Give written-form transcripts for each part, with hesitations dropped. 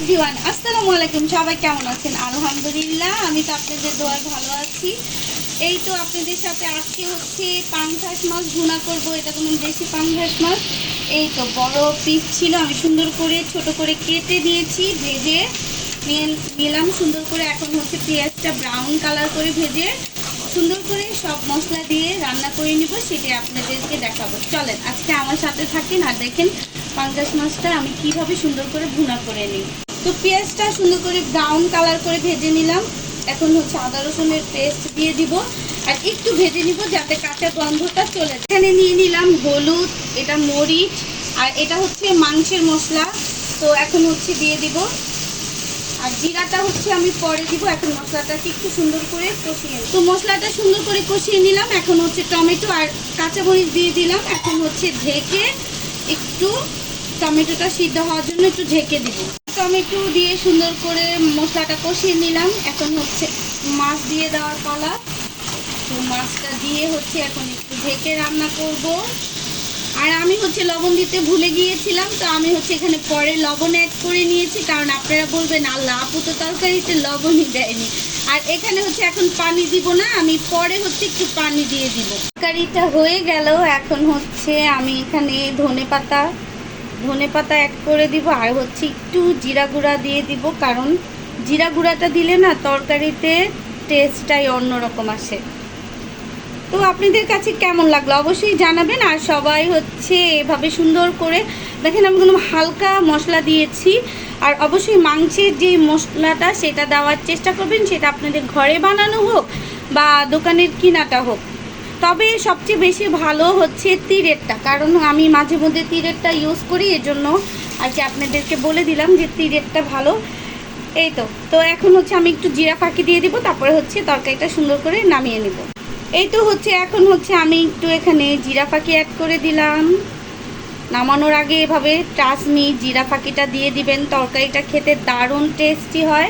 Everyone, আসসালামু আলাইকুম। সবাই কেমন আছেন? আলহামদুলিল্লাহ, আমি তো আপনাদের দোয়ায় ভালো আছি। এই তো আপনাদের সাথে আজকে হচ্ছে পাঙ্গাস মাছ ভুনা করব। এটা কোনো দেশি পাঙ্গাস মাছ। এই তো বড় পিস ছিল, আমি সুন্দর করে ছোট করে কেটে দিয়েছি, ভেজে নিলাম সুন্দর করে। এখন হচ্ছে পেঁয়াজটা ব্রাউন কালার করে ভেজে সুন্দর করে সব মশলা দিয়ে রান্না করে নিব, সেটাই আপনাদেরকে দেখাবো। চলেন আজকে আমার সাথে থাকেন আর দেখেন পাঙ্গাস মাছটা আমি কিভাবে সুন্দর করে ভুনা করে নিই। তো পেঁয়াজটা সুন্দর করে ব্রাউন কালার করে ভেজে নিলাম। এখন হচ্ছে আদা রসুনের পেস্ট দিয়ে দিব আর একটু ভেজে নিব যাতে কাঁচা গন্ধটা চলে যায়। এখানে নিয়ে নিলাম হলুদ, এটা মরিচ, আর এটা হচ্ছে মাংসের মশলা। তো এখন হচ্ছে দিয়ে দিব, আর জিরাটা হচ্ছে আমি পরে দিব। এখন মশলাটাকে একটু সুন্দর করে কষিয়ে নিই। তো মশলাটা সুন্দর করে কষিয়ে নিলাম। এখন হচ্ছে টমেটো আর কাঁচামরিচ দিয়ে দিলাম। এখন হচ্ছে ঢেকে একটু টমেটোটা সিদ্ধ হওয়ার জন্য একটু ঢেকে দিব। টমেটো দিয়ে সুন্দর করে মশলাটা কষিয়ে নিলাম। এখন হচ্ছে মাছ দিয়ে দেওয়ার পালা। তো মাছটা দিয়ে হচ্ছে এখন একটু ঢেকে রান্না করব। আর আমি হচ্ছে লবণ দিতে ভুলে গিয়েছিলাম, তো আমি হচ্ছে এখানে পরে লবণ অ্যাড করে নিয়েছি, কারণ আপনারা বলবেন আল্লাহ আপু তো তরকারিতে লবণই দেয়নি। আর এখানে হচ্ছে এখন পানি দিব না, আমি পরে হচ্ছে একটু পানি দিয়ে দিব। তরকারিটা হয়ে গেল। এখন হচ্ছে আমি এখানে ধনে পাতা অ্যাড করে দিব, আর হচ্ছে একটু জিরা গুঁড়া দিয়ে দিব, কারণ জিরা গুঁড়াটা দিলে না তরকারিতে টেস্টটাই অন্যরকম আসে। তো আপনাদের কাছে কেমন লাগলো অবশ্যই জানাবেন। আর সবাই হচ্ছে এভাবে সুন্দর করে দেখেন, আমি কোনো হালকা মশলা দিয়েছি। আর অবশ্যই মাংসের যে মশলাটা সেটা দেওয়ার চেষ্টা করবেন, সেটা আপনাদের ঘরে বানানো হোক বা দোকানের কিনাটা হোক। তবে সবচেয়ে বেশি ভালো হচ্ছে তিরেরটা, কারণ আমি মাঝে মধ্যে তিরেরটা ইউজ করি, এজন্য আর কি আপনাদেরকে বলে দিলাম যে তিরেরটা ভালো। এই তো এখন হচ্ছে আমি একটু জিরা ফাঁকি দিয়ে দিব, তারপরে হচ্ছে তরকারিটা সুন্দর করে নামিয়ে নেব। এই তো হচ্ছে এখন হচ্ছে আমি একটু এখানে জিরা ফাঁকি অ্যাড করে দিলাম। নামানোর আগে এভাবে ট্রাস্টমি জিরা ফাঁকিটা দিয়ে দিবেন, তরকারিটা খেতে দারুণ টেস্টি হয়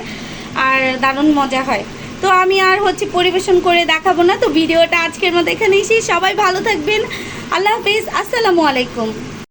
আর দারুণ মজা হয়। তো আমি আর হচ্ছে পরিবেশন করে দেখাবো না। তো ভিডিওটা আজকের মতো এখানেই শেষ। সবাই ভালো থাকবেন। আল্লাহ হাফেজ, আসসালামু আলাইকুম।